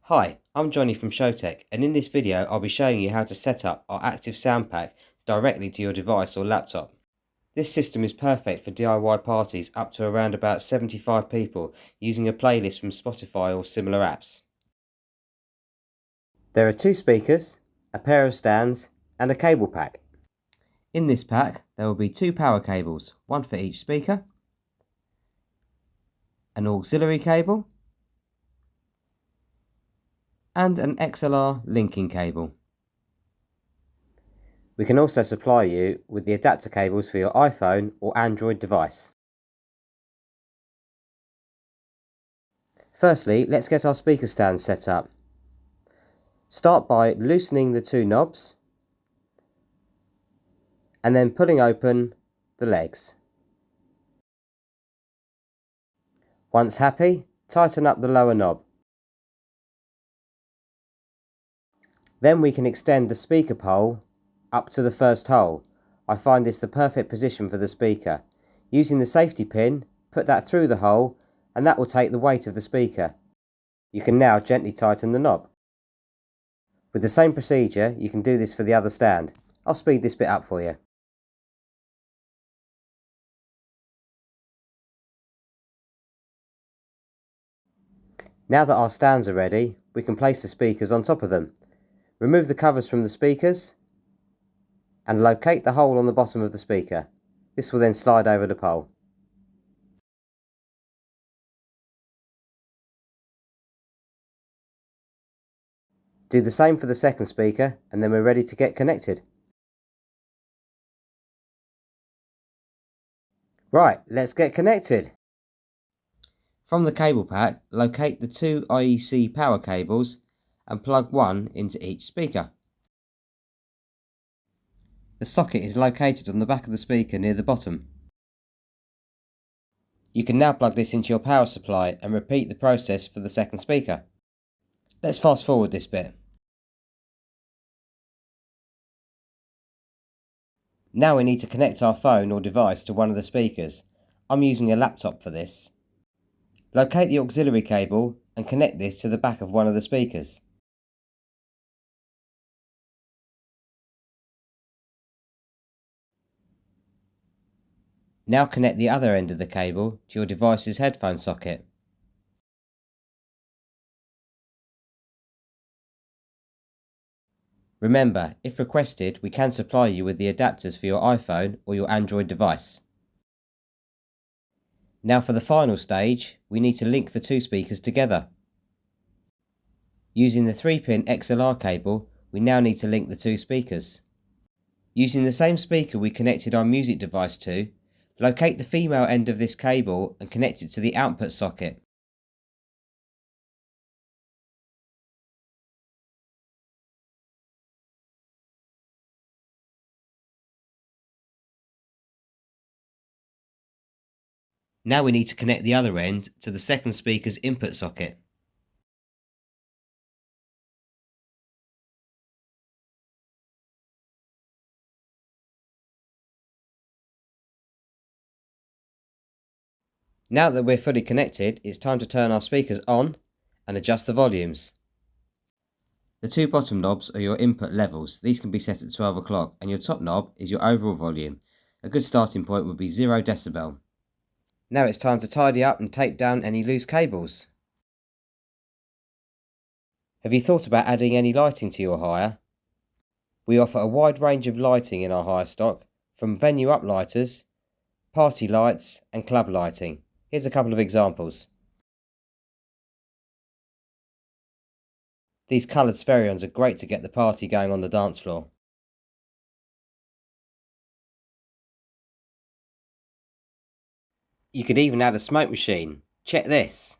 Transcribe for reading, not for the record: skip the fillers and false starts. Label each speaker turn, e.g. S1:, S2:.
S1: Hi, I'm Johnny from Showtec, and in this video I'll be showing you how to set up our active sound pack directly to your device or laptop. This system is perfect for DIY parties up to around about 75 people using a playlist from Spotify or similar apps. There are two speakers, a pair of stands and a cable pack. In this pack there will be two power cables, one for each speaker, an auxiliary cable and an XLR linking cable. We can also supply you with the adapter cables for your iPhone or Android device. Firstly, let's get our speaker stand set up. Start by loosening the two knobs and then pulling open the legs. Once happy, tighten up the lower knob. Then we can extend the speaker pole up to the first hole. I find this the perfect position for the speaker. Using the safety pin, put that through the hole and that will take the weight of the speaker. You can now gently tighten the knob. With the same procedure, you can do this for the other stand. I'll speed this bit up for you. Now that our stands are ready, we can place the speakers on top of them. Remove the covers from the speakers and locate the hole on the bottom of the speaker. This will then slide over the pole. Do the same for the second speaker and then we're ready to get connected. Right, let's get connected. From the cable pack, locate the two IEC power cables and plug one into each speaker. The socket is located on the back of the speaker near the bottom. You can now plug this into your power supply and repeat the process for the second speaker. Let's fast forward this bit. Now we need to connect our phone or device to one of the speakers. I'm using a laptop for this. Locate the auxiliary cable and connect this to the back of one of the speakers. Now connect the other end of the cable to your device's headphone socket. Remember, if requested, we can supply you with the adapters for your iPhone or your Android device. Now for the final stage, we need to link the two speakers together. Using the 3-pin XLR cable, we now need to link the two speakers. Using the same speaker we connected our music device to, locate the female end of this cable and connect it to the output socket. Now we need to connect the other end to the second speaker's input socket. Now that we're fully connected, it's time to turn our speakers on and adjust the volumes. The two bottom knobs are your input levels. These can be set at 12 o'clock and your top knob is your overall volume. A good starting point would be 0 decibel. Now it's time to tidy up and tape down any loose cables. Have you thought about adding any lighting to your hire? We offer a wide range of lighting in our hire stock, from venue uplighters, party lights and club lighting. Here's a couple of examples. These coloured Spherions are great to get the party going on the dance floor. You could even add a smoke machine. Check this.